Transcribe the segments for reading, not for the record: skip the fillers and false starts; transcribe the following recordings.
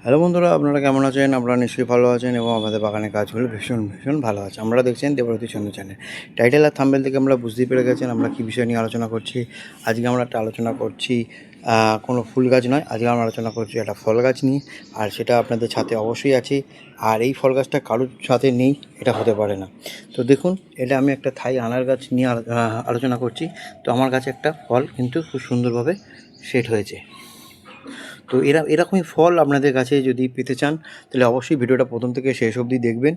Hello বন্ধুরা, আপনারা কেমন আছেন? আপনারা নিশ্চয়ই ভালো আছেন এবং আমাদের বাগানের কাজগুলো ভীষণ ভীষণ ভালো আছে। আমরা দেখছেন দেবরতী চন্দ্র চ্যানেল। টাইটেল আর থাম্বনেল থেকে আমরা বুঝতেই পেরে গেছেন আমরা কী বিষয় নিয়ে আলোচনা করছি। আজকে আমরা একটা আলোচনা করছি কোনো ফুল গাছ নয়, আজকে আমরা আলোচনা করছি একটা ফল গাছ নিয়ে। আর সেটা আপনাদের ছাদে অবশ্যই আছে। আর এই ফল গাছটা কারোর ছাদে নেই এটা হতে পারে না। তো দেখুন, এটা আমি একটা থাই আনার গাছ নিয়ে আলোচনা করছি। তো আমার কাছে একটা ফল কিন্তু খুব সুন্দরভাবে সেট হয়েছে। তো এরকমই ফল আপনাদের কাছে যদি পেতে চান তাহলে অবশ্যই ভিডিওটা প্রথম থেকে শেষ অবধি দেখবেন।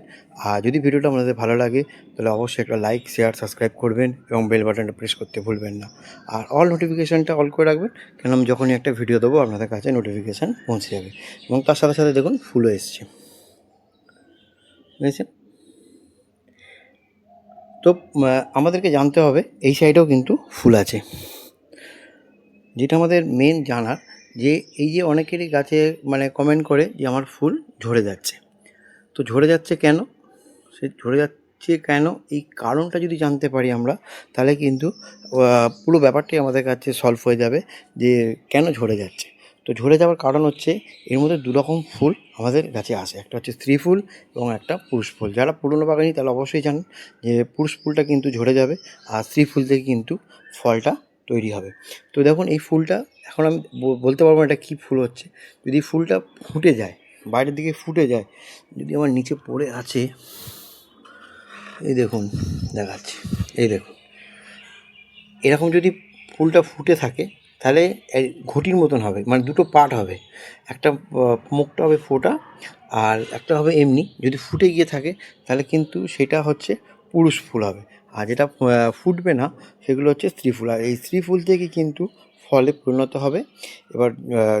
আর যদি ভিডিওটা আপনাদের ভালো লাগে তাহলে অবশ্যই একটা লাইক, শেয়ার, সাবস্ক্রাইব করবেন এবং বেল বাটনটা প্রেস করতে ভুলবেন না। আর অল নোটিফিকেশানটা অল করে রাখবেন, কেন আমি যখনই একটা ভিডিও দেবো আপনাদের কাছে নোটিফিকেশান পৌঁছে যাবে। এবং তার সাথে সাথে দেখুন ফুলও এসছে, বুঝেছেন? তো আমাদেরকে জানতে হবে এই সাইডেও কিন্তু ফুল আছে। যেটা আমাদের মেন জানার, যে এই যে অনেকেরই গাছে কমেন্ট করে যে আমার ফুল ঝরে যাচ্ছে। তো ঝরে যাচ্ছে কেন? সে ঝরে যাচ্ছে কেন, এই কারণটা যদি জানতে পারি আমরা, তাহলে কিন্তু পুরো ব্যাপারটাই আমাদের কাছে সলভ হয়ে যাবে যে কেন ঝরে যাচ্ছে। তো ঝরে যাওয়ার কারণ হচ্ছে এর মধ্যে দুরকম ফুল আমাদের গাছে আসে, একটা হচ্ছে স্ত্রী ফুল এবং একটা পুরুষ ফুল। যারা পুরনো বাগানি তারা অবশ্যই জানেন যে পুরুষ ফুলটা কিন্তু ঝরে যাবে আর স্ত্রী ফুল থেকে কিন্তু ফলটা তৈরি হবে। তো দেখুন এই ফুলটা, এখন আমি বলতে পারবো না এটা কী ফুল হচ্ছে। যদি ফুলটা ফুটে যায়, বাইরের দিকে ফুটে যায়, যদি আমার নিচে পড়ে আছে, এই দেখুন দেখাচ্ছি, এই দেখুন এরকম যদি ফুলটা ফুটে থাকে তাহলে এই ঘটির মতন হবে, দুটো পার্ট হবে। একটা মুখটা হবে ফোটা আর একটা হবে এমনি। যদি ফুটে গিয়ে থাকে তাহলে কিন্তু সেটা হচ্ছে পুরুষ ফুল হবে। আর যেটা ফুটবে না সেগুলো হচ্ছে স্ত্রী ফুল। আর এই স্ত্রী ফুল থেকে কিন্তু ফলে পরিণত হবে। এবার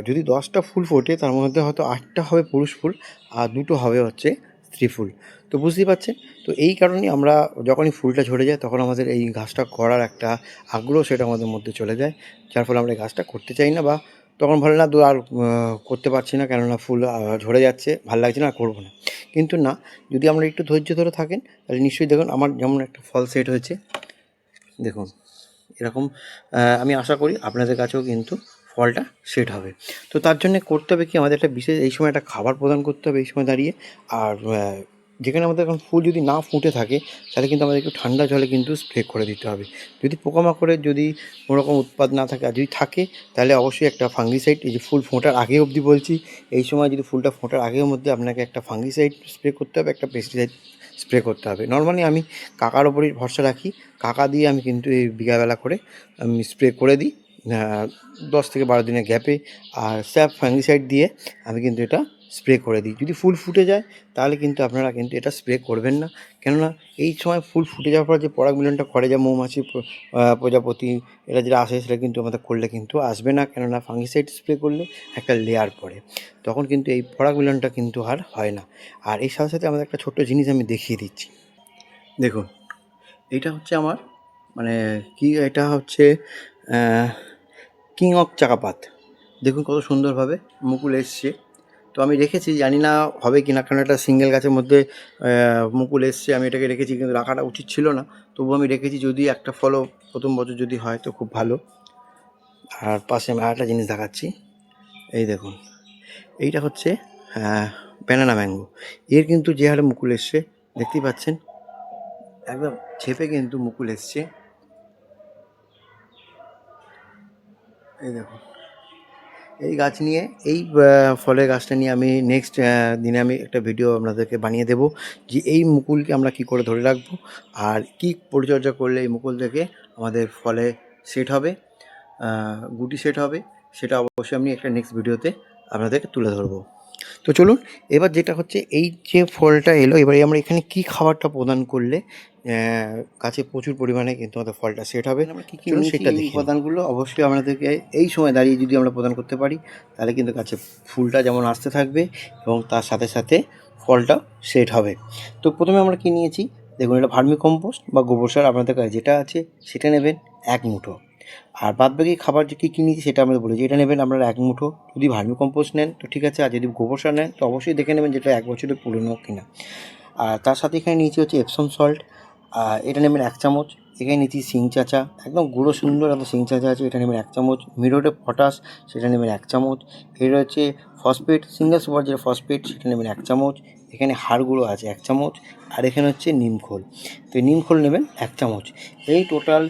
যদি 10টা ফুল ফোটে তার মধ্যে হয়তো 8টা হবে পুরুষ ফুল আর 2টো হবে হচ্ছে স্ত্রী ফুল। তো বুঝতেই পারছেন। তো এই কারণেই আমরা যখনই ফুলটা ঝরে যায় তখন আমাদের এই গাছটা করার একটা আগ্রহ সেটা আমাদের মধ্যে চলে যায়, যার ফলে আমরা এই গাছটা করতে চাই না, বা তখন ভালো না আর করতে পারছি না, কেননা ফুল ঝরে যাচ্ছে, ভালো লাগছে না, আর করবো না। কিন্তু না, যদি আমরা একটু ধৈর্য ধরে থাকেন তাহলে নিশ্চয়ই দেখুন আমার যেমন একটা ফল সেট হয়েছে। দেখুন এরকম আমি আশা করি আপনাদের কাছেও কিন্তু ফলটা সেট হবে। তো তার জন্যে করতে হবে কি, আমাদের একটা বিশেষ এই সময় একটা খাবার প্রদান করতে হবে এই সময় দাঁড়িয়ে। আর যেখানে আমাদের এখন ফুল যদি না ফুটে থাকে তাহলে কিন্তু আমাদের একটু ঠান্ডা জলে কিন্তু স্প্রে করে দিতে হবে। যদি পোকামাকড়ের যদি কোনো রকম উৎপাত না থাকে, আর যদি থাকে তাহলে অবশ্যই একটা ফাঙ্গিসাইড, এই যে ফুল ফোটার আগে অবধি বলছি, এই সময় যদি ফুলটা ফোটার আগের মধ্যে আপনাকে একটা ফাঙ্গিসাইড স্প্রে করতে হবে, একটা পেস্টিসাইড স্প্রে করতে হবে। নর্মালি আমি কাকার ওপরই ভরসা রাখি, কাকা দিয়ে আমি কিন্তু এই বিকালবেলা করে আমি স্প্রে করে দিই 10 থেকে 12 দিনের গ্যাপে। আর স্যাপ ফাঙ্গিসাইড দিয়ে আমি কিন্তু এটা স্প্রে করে দিই। যদি ফুল ফুটে যায় তাহলে কিন্তু আপনারা কিন্তু এটা স্প্রে করবেন না, কেননা এই সময় ফুল ফুটে যাওয়ার পর যে পরাগ মিলনটা করে, যা মৌমাছি প্রজাপতি এরা যেটা আসে সেটা কিন্তু আমাদের করলে কিন্তু আসবে না, কেননা ফাঙ্গিসাইড স্প্রে করলে একটা লেয়ার পড়ে, তখন কিন্তু এই পরাগ মিলনটা কিন্তু আর হয় না। আর এই সাথে সাথে আমাদের একটা ছোট্ট জিনিস আমি দেখিয়ে দিচ্ছি। দেখুন এইটা হচ্ছে আমার কি, এটা হচ্ছে কিং অফ চাকাপাত। দেখুন কত সুন্দরভাবে মুকুল এসছে। তো আমি রেখেছি, জানি না হবে কি না, কারণ একটা সিঙ্গেল গাছের মধ্যে মুকুল এসছে, আমি এটাকে রেখেছি, কিন্তু রাখাটা উচিত ছিল না, তবু আমি রেখেছি। যদি একটা ফলও প্রথম বছর যদি হয় তো খুব ভালো। আর পাশে আমি আরেকটা জিনিস দেখাচ্ছি, এই দেখুন এইটা হচ্ছে ব্যানানা ম্যাঙ্গো। এর কিন্তু যে হারে মুকুল এসছে দেখতেই পাচ্ছেন, একদম ছেপে কিন্তু মুকুল এসছে, এই দেখুন। এই গাছ নিয়ে, এই ফলের গাছটা নিয়ে আমি নেক্সট দিনে আমি একটা ভিডিও আপনাদেরকে বানিয়ে দেবো, যে এই মুকুলকে আমরা কি করে ধরে রাখবো আর কি পরিচর্যা করলে এই মুকুল থেকে আমাদের ফলে সেট হবে, গুটি সেট হবে, সেটা অবশ্যই আমি একটা নেক্সট ভিডিওতে আপনাদেরকে তুলে ধরবো। তো চলুন, এবার যেটা হচ্ছে এই যে ফলটা এলো, এবারে আমরা এখানে কি খাবারটা প্রদান করলে গাছে প্রচুর পরিমাণে কিন্তু আমাদের ফলটা সেট হবে, আমরা কী কী সেটা দেখি। উপাদানগুলো অবশ্যই আপনাদেরকে এই সময় দাঁড়িয়ে যদি আমরা প্রদান করতে পারি তাহলে কিন্তু গাছে ফুলটা যেমন আসতে থাকবে এবং তার সাথে সাথে ফলটাও সেট হবে। তো প্রথমে আমরা কী নিয়েছি দেখুন, এটা ভার্মি কম্পোস্ট বা গোবর সার আপনাদের কাছে যেটা আছে সেটা নেবেন 1 মুঠো। আর বাদবাকি খাবার যে কী নিয়েছি সেটা আমরা বলেছি, এটা নেবেন আপনারা 1 মুঠো। যদি ভার্মি কম্পোস্ট নেন তো ঠিক আছে, আর যদি গোবর সার নেন তো অবশ্যই দেখে নেবেন যেটা 1 বছরের পুরনো কিনা। আর তার সাথে এখানে নিয়েছি হচ্ছে এপসম সল্ট, এটা নেবেন 1 চামচ। এখানে নিচ্ছি সিং চাচা, একদম গুঁড়ো সুন্দর একদম সিং চাচা আছে, এটা নেবেন 1 চামচ। মিরোটে পটাশ, সেটা নেবেন 1 চামচ। এর হচ্ছে ফসফেট, সিঙ্গেল সুপার যেটা ফসফেট, সেটা নেবেন 1 চামচ। এখানে হাড় গুঁড়ো আছে 1 চামচ। আর এখানে হচ্ছে নিমখোল, তো নিমখোল নেবেন 1 চামচ। এই টোটাল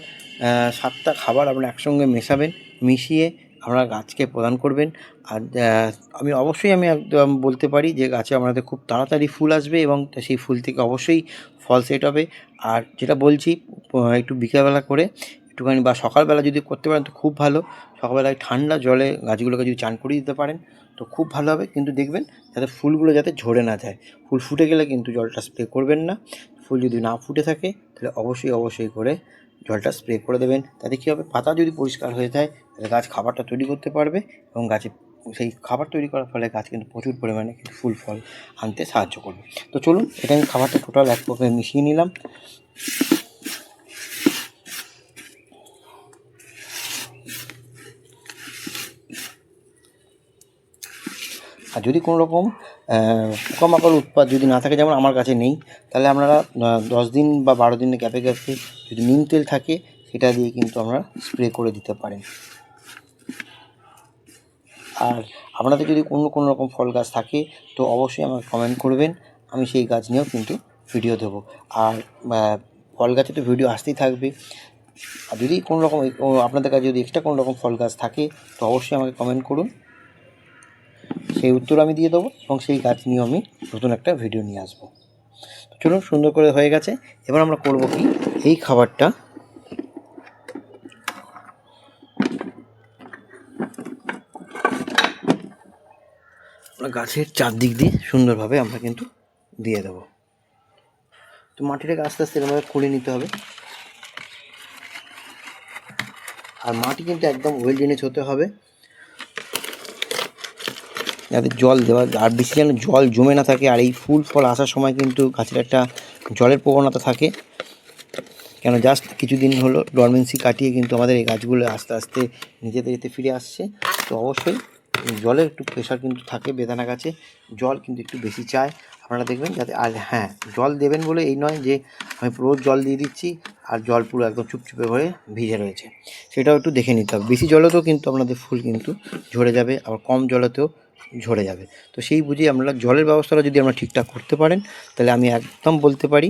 7টা খাবার আপনারা একসঙ্গে মেশাবেন, মিশিয়ে আপনারা গাছকে প্রদান করবেন। আর আমি অবশ্যই একদম বলতে পারি যে গাছে আপনাদের খুব তাড়াতাড়ি ফুল আসবে এবং সেই ফুল থেকে অবশ্যই ফল সেট হবে। আর যেটা বলছি, একটু বিকেলবেলা করে একটুখানি বা সকালবেলা যদি করতে পারেন তো খুব ভালো। সকালবেলায় ঠান্ডা জলে গাছগুলোকে যদি চান করিয়ে দিতে পারেন তো খুব ভালো হবে। কিন্তু দেখবেন যাতে ফুলগুলো যাতে ঝরে না যায়। ফুল ফুটে গেলে কিন্তু জলটা স্প্রে করবেন না। ফুল যদি না ফুটে থাকে তাহলে অবশ্যই করে জলটা স্প্রে করে দেবেন। তাতে কী হবে, পাতা যদি পরিষ্কার হয়ে যায় তাহলে গাছ খাবারটা তৈরি করতে পারবে এবং গাছে সেই খাবার তৈরি করার ফলে গাছ কিন্তু প্রচুর পরিমাণে কিন্তু ফুল ফল আনতে সাহায্য করবে। তো চলুন, এটা আমি খাবারটা টোটাল এক পক্ষে মিশিয়ে নিলাম। আর যদি কোনো রকম পোকামাকড় উৎপাত যদি না থাকে, যেমন আমার কাছে নেই, তাহলে আপনারা 10 দিন বা 12 দিনের গ্যাপে যদি নিম তেল থাকে সেটা দিয়ে কিন্তু আপনারা স্প্রে করে দিতে পারেন। আর আপনাদের যদি কোনো রকম ফল গাছ থাকে তো অবশ্যই আমাকে কমেন্ট করবেন, আমি সেই গাছ নিয়েও কিন্তু ভিডিও দেবো। আর ফল গাছে তো ভিডিও আসতেই থাকবে। আর যদি কোনো রকম আপনাদের কাছে যদি এক্সট্রা কোনো রকম ফল গাছ থাকে তো অবশ্যই আমাকে কমেন্ট করুন, সেই উত্তর আমি দিয়ে দেবো এবং সেই গাছ নিয়েও আমি নতুন একটা ভিডিও নিয়ে আসবো। চলুন, সুন্দর করে হয়ে গেছে। এবার আমরা করব কি, এই খাবারটা আমরা গাছের চারদিক দিয়ে সুন্দরভাবে আমরা কিন্তু দিয়ে দেবো। তো মাটিটাকে আস্তে আস্তে এরকমভাবে খুঁড়ে নিতে হবে। আর মাটি কিন্তু একদম ওয়েল ড্রেনেজ হতে হবে, যাতে জল দেওয়া আর বেশি যেন জল জমে না থাকে। আর এই ফুল ফল আসার সময় কিন্তু গাছের একটা জলের প্রবণতা থাকে, কেন জাস্ট কিছুদিন হলো ডরমেন্সি কাটিয়ে কিন্তু আমাদের এই গাছগুলো আস্তে আস্তে নিজেদের যেতে ফিরে আসছে। তো অবশ্যই জলের একটু প্রেশার কিন্তু থাকে বেদানা গাছে, জল কিন্তু একটু বেশি চায়। আপনারা দেখবেন যাতে, আর হ্যাঁ, জল দেবেন বলে এই নয় যে আমি রোজ জল দিয়ে দিচ্ছি আর জল পুরো একদম চুপচুপে হয়ে ভিজে রয়েছে, সেটাও একটু দেখে নিতে হবে। বেশি জলেতেও কিন্তু আপনাদের ফুল কিন্তু ঝরে যাবে, আবার কম জলেতেও ঝরে যাবে। তো সেই বুঝে আপনারা জলের ব্যবস্থাটা যদি আমরা ঠিকঠাক করতে পারেন তাহলে আমি একদম বলতে পারি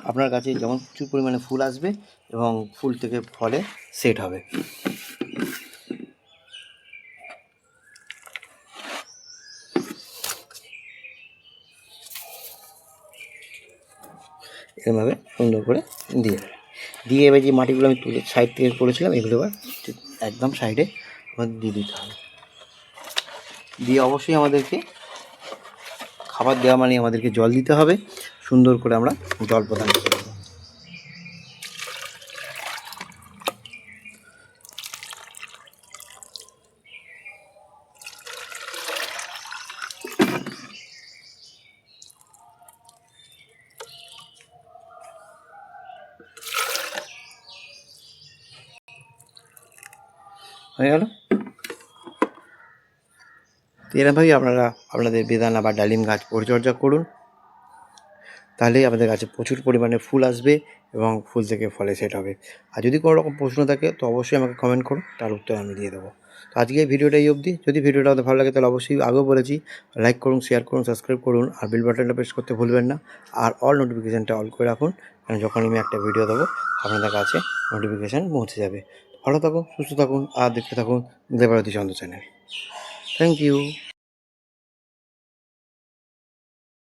আপনার গাছে যেমন প্রচুর পরিমাণে ফুল আসবে এবং ফুল থেকে ফলে সেট হবে। এরকমভাবে সুন্দর করে দিয়ে এবার যে মাটিগুলো আমি তুলে সাইড থেকে করেছিলাম এগুলো এবার একদম সাইডে আমাদের দিয়ে দিতে হবে। দিয়ে অবশ্যই আমাদেরকে খাবার দেওয়া মানে আমাদেরকে জল দিতে হবে, সুন্দর করে আমরা জল প্রদান করতে হবে। হয়ে গেল। তো এরকমভাবেই আপনারা আপনাদের বেদানা বা ডালিম গাছ পরিচর্যা করুন, তাহলেই আমাদের গাছে প্রচুর পরিমাণে ফুল আসবে এবং ফুল থেকে ফলে সেট হবে। আর যদি কোনো রকম প্রশ্ন থাকে তো অবশ্যই আমাকে কমেন্ট করুন, তার উত্তর আমি দিয়ে দেবো। তো আজকে এই ভিডিওটা এই অবধি। যদি ভিডিওটা আমাদের ভালো লাগে তাহলে অবশ্যই আগেও বলেছি লাইক করুন, শেয়ার করুন, সাবস্ক্রাইব করুন আর বেল বাটনটা প্রেস করতে ভুলবেন না। আর অল নোটিফিকেশানটা অল করে রাখুন, কারণ যখন আমি একটা ভিডিও দেবো আপনাদের কাছে নোটিফিকেশান পৌঁছে যাবে। ভালো থাকুন, সুস্থ থাকুন আর দেখতে থাকুন Debarati Chandra channel. Thank you.